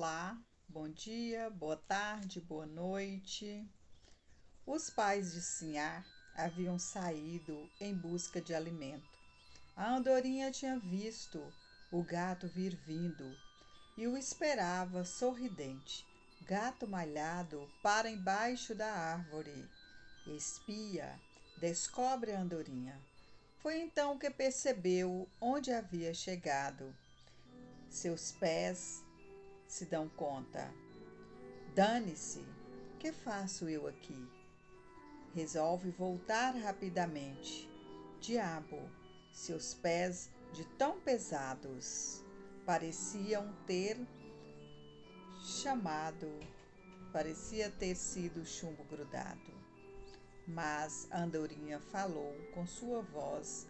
Olá, bom dia, boa tarde, boa noite. Os pais de Sinhá haviam saído em busca de alimento. A andorinha tinha visto o gato vir vindo e o esperava sorridente. Gato malhado para embaixo da árvore. Espia, descobre a andorinha. Foi então que percebeu onde havia chegado. Seus pés se dão conta. Dane-se, que faço eu aqui? Resolve voltar rapidamente. Diabo, seus pés de tão pesados pareciam ter parecia ter sido chumbo grudado. Mas a andorinha falou com sua voz,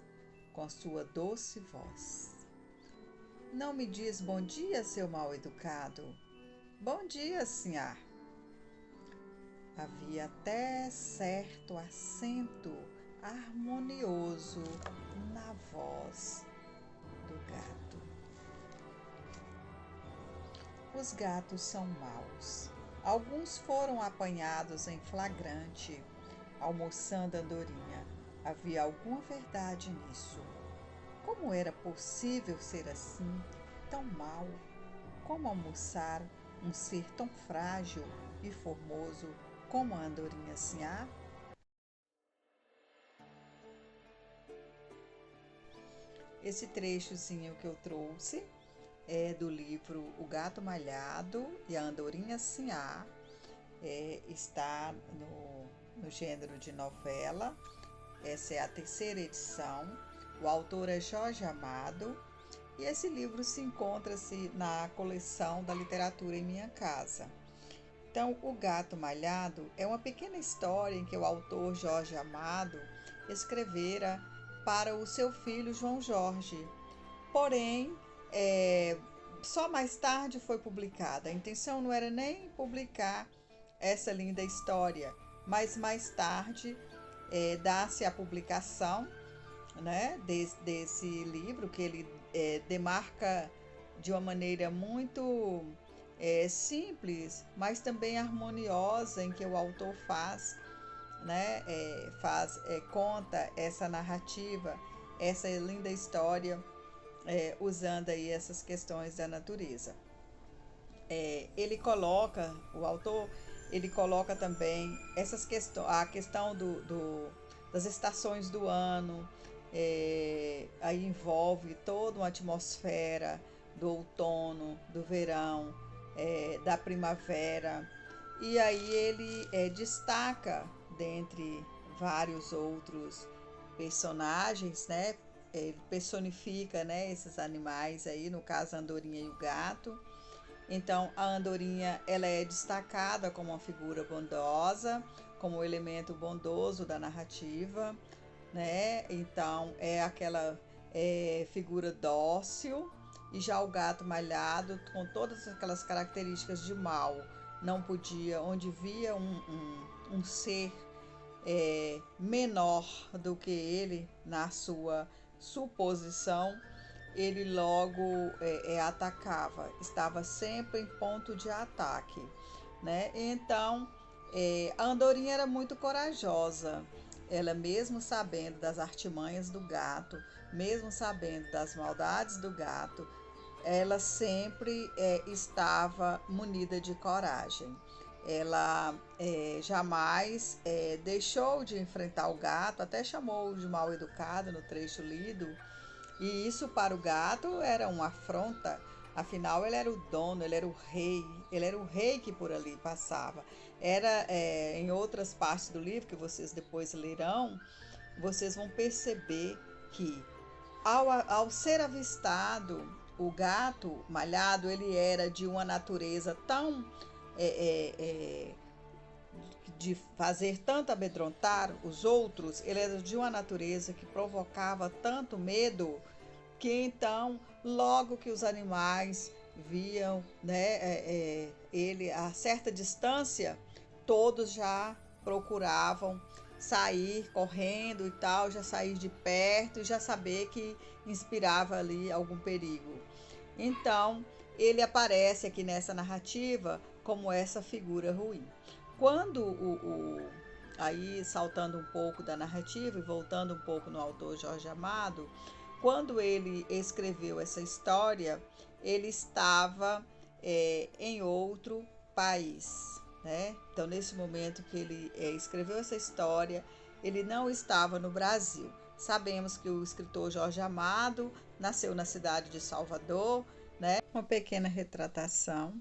com sua doce voz. Não me diz bom dia, seu mal educado. Bom dia, Sinhá. Havia até certo acento harmonioso na voz do gato. Os gatos são maus. Alguns foram apanhados em flagrante, almoçando a andorinha. Havia alguma verdade nisso. Como era possível ser assim, tão mau? Como almoçar um ser tão frágil e formoso como a andorinha Sinhá? Esse trechozinho que eu trouxe é do livro O Gato Malhado e a Andorinha Sinhá. Está no gênero de novela. Essa é a terceira edição. O autor é Jorge Amado. E esse livro se encontra-se na coleção da Literatura em Minha Casa. Então, O Gato Malhado é uma pequena história em que o autor Jorge Amado escrevera para o seu filho João Jorge. Porém, só mais tarde foi publicada. A intenção não era nem publicar essa linda história, mas mais tarde dá-se a publicação, né, desse livro, que ele demarca de uma maneira muito simples, mas também harmoniosa, em que o autor faz, né, conta essa narrativa, essa linda história, usando aí essas questões da natureza. O autor, ele coloca também essas questões, a questão das estações do ano. Aí envolve toda uma atmosfera do outono, do verão, da primavera, e aí ele destaca, dentre vários outros personagens, né? Ele personifica, né, esses animais aí, no caso a andorinha e o gato. Então a andorinha, ela é destacada como uma figura bondosa, como um elemento bondoso da narrativa, né? Então é aquela figura dócil, e já o gato malhado, com todas aquelas características de mal, não podia, onde via um ser menor do que ele, na sua suposição, ele logo atacava, estava sempre em ponto de ataque, né? Então a andorinha era muito corajosa. Ela, mesmo sabendo das artimanhas do gato, mesmo sabendo das maldades do gato, ela sempre estava munida de coragem. Ela jamais deixou de enfrentar o gato, até chamou de mal educado no trecho lido, e isso para o gato era uma afronta. Afinal, ele era o dono, ele era o rei que por ali passava. Em outras partes do livro, que vocês depois lerão, vocês vão perceber que ao ser avistado, o gato malhado, ele era de uma natureza tão de fazer tanto amedrontar os outros, ele era de uma natureza que provocava tanto medo, que então, logo que os animais viam, né, ele a certa distância, todos já procuravam sair correndo e tal, já sair de perto e já saber que inspirava ali algum perigo. Então, ele aparece aqui nessa narrativa como essa figura ruim. Quando aí saltando um pouco da narrativa e voltando um pouco no autor Jorge Amado, quando ele escreveu essa história, ele estava em outro país, né? Então, nesse momento que ele escreveu essa história, ele não estava no Brasil. Sabemos que o escritor Jorge Amado nasceu na cidade de Salvador, né? Uma pequena retratação.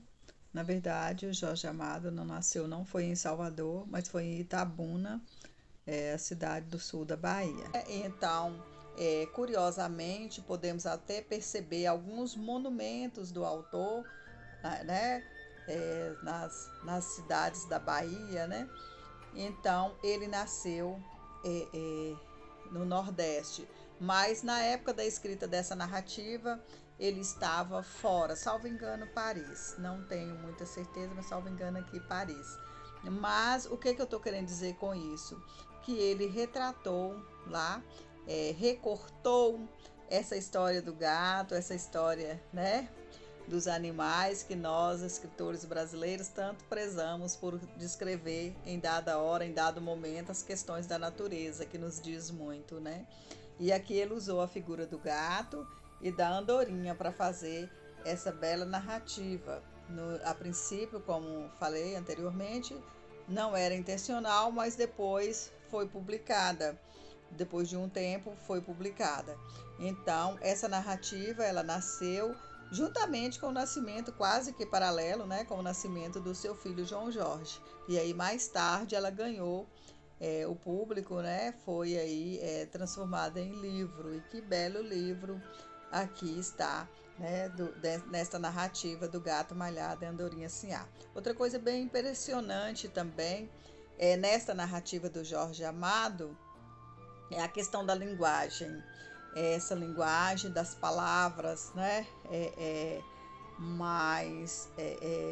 Na verdade, o Jorge Amado não foi em Salvador, mas foi em Itabuna, a cidade do sul da Bahia. Então, curiosamente, podemos até perceber alguns monumentos do autor, né, nas cidades da Bahia, né? Então, ele nasceu no Nordeste, mas na época da escrita dessa narrativa, ele estava fora, salvo engano, Paris. Não tenho muita certeza, mas salvo engano aqui, Paris. Mas o que eu estou querendo dizer com isso? Que ele retratou lá, recortou essa história do gato, essa história, né, dos animais que nós, escritores brasileiros, tanto prezamos por descrever em dada hora, em dado momento, as questões da natureza, que nos diz muito, né? E aqui ele usou a figura do gato e da andorinha para fazer essa bela narrativa. A princípio, como falei anteriormente, não era intencional, mas depois foi publicada. Depois de um tempo foi publicada. Então, essa narrativa, ela nasceu juntamente com o nascimento quase que paralelo, né, com o nascimento do seu filho João Jorge. E aí mais tarde ela ganhou o público, né, foi aí transformada em livro. E que belo livro aqui está, né, nesta narrativa do Gato Malhado e Andorinha Sinhá. Outra coisa bem impressionante também nesta narrativa do Jorge Amado é a questão da linguagem. Essa linguagem das palavras, né, mas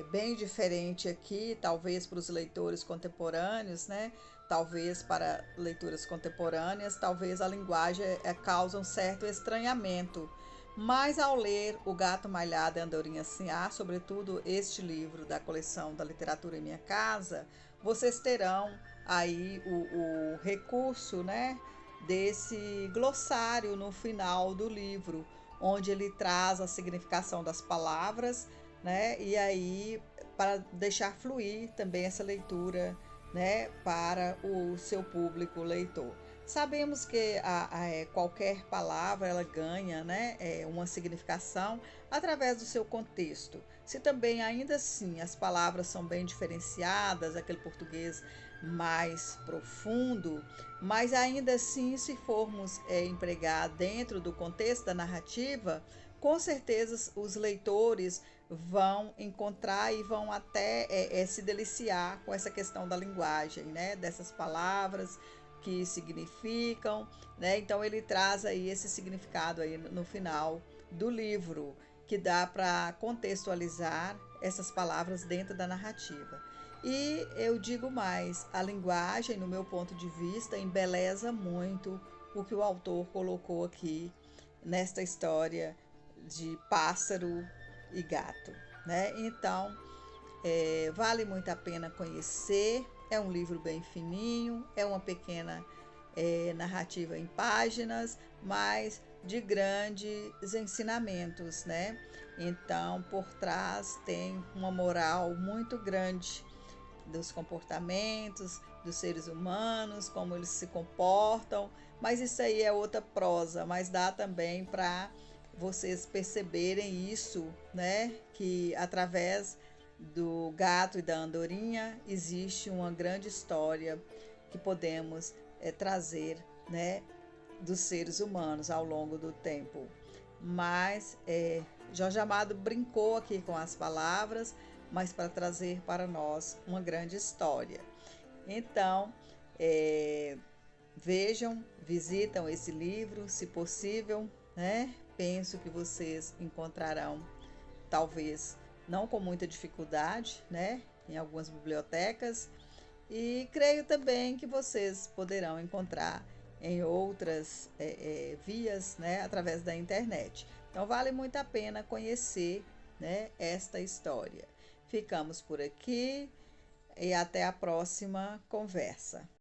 bem diferente aqui, talvez para os leitores contemporâneos, né? Talvez para leituras contemporâneas, talvez a linguagem causa um certo estranhamento. Mas ao ler O Gato Malhado e a Andorinha Sinhá, sobretudo este livro da coleção da Literatura em Minha Casa, vocês terão aí o recurso, né, desse glossário no final do livro, onde ele traz a significação das palavras, né? E aí para deixar fluir também essa leitura, né, para o seu público leitor. Sabemos que qualquer palavra ela ganha, né, uma significação através do seu contexto. Se também ainda assim as palavras são bem diferenciadas, aquele português mais profundo, mas ainda assim, se formos empregar dentro do contexto da narrativa, com certeza os leitores vão encontrar e vão até se deliciar com essa questão da linguagem, né? Dessas palavras que significam, né? Então ele traz aí esse significado aí no final do livro, que dá para contextualizar essas palavras dentro da narrativa. E eu digo mais, a linguagem, no meu ponto de vista, embeleza muito o que o autor colocou aqui nesta história de pássaro e gato, né? Então, vale muito a pena conhecer. É um livro bem fininho, é uma pequena narrativa em páginas, mas de grandes ensinamentos, né? Então, por trás tem uma moral muito grande dos comportamentos dos seres humanos, como eles se comportam, mas isso aí é outra prosa, mas dá também para vocês perceberem isso, né? Que através do gato e da andorinha existe uma grande história que podemos trazer, né, dos seres humanos ao longo do tempo. Mas Jorge Amado brincou aqui com as palavras, mas para trazer para nós uma grande história. Então, vejam, visitam esse livro, se possível, né? Penso que vocês encontrarão, talvez não com muita dificuldade, né, em algumas bibliotecas, e creio também que vocês poderão encontrar em outras vias, né, através da internet. Então, vale muito a pena conhecer né, esta história. Ficamos por aqui e até a próxima conversa.